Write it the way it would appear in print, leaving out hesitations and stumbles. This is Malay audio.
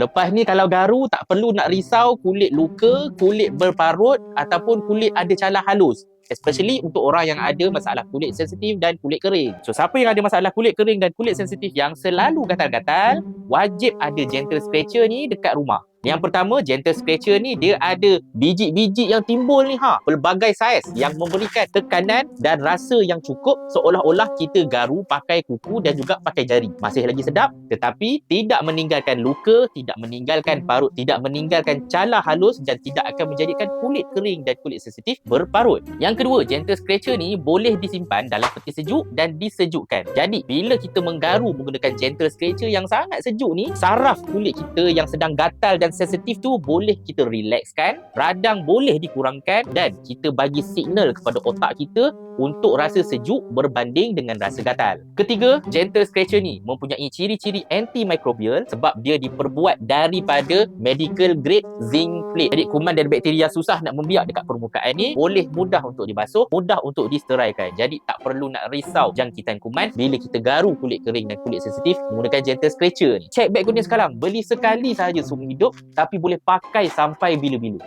Lepas ni kalau garu tak perlu nak risau kulit luka, kulit berparut ataupun kulit ada calar halus. Especially untuk orang yang ada masalah kulit sensitif dan kulit kering. So, siapa yang ada masalah kulit kering dan kulit sensitif yang selalu gatal-gatal, wajib ada gentle scratcher ni dekat rumah. Yang pertama, gentle scratcher ni dia ada biji-biji yang timbul ni pelbagai saiz yang memberikan tekanan dan rasa yang cukup seolah-olah kita garu pakai kuku dan juga pakai jari. Masih lagi sedap tetapi tidak meninggalkan luka, tidak meninggalkan parut, tidak meninggalkan calar halus dan tidak akan menjadikan kulit kering dan kulit sensitif berparut. Yang kedua, gentle scratcher ni boleh disimpan dalam peti sejuk dan disejukkan. Jadi, bila kita menggaru menggunakan gentle scratcher yang sangat sejuk ni, saraf kulit kita yang sedang gatal dan sensitif tu boleh kita relaxkan, radang boleh dikurangkan dan kita bagi signal kepada otak kita untuk rasa sejuk berbanding dengan rasa gatal. Ketiga, gentle scratcher ni mempunyai ciri-ciri antimikrobial sebab dia diperbuat daripada medical grade zinc plate. Jadi kuman dan bakteria susah nak membiak dekat permukaan ni, boleh mudah untuk dibasuh, mudah untuk disteraikan. Jadi tak perlu nak risau jangkitan kuman bila kita garu kulit kering dan kulit sensitif menggunakan gentle scratcher ni. Check bag Kurnia sekarang, beli sekali sahaja seumur hidup tapi boleh pakai sampai bila-bila.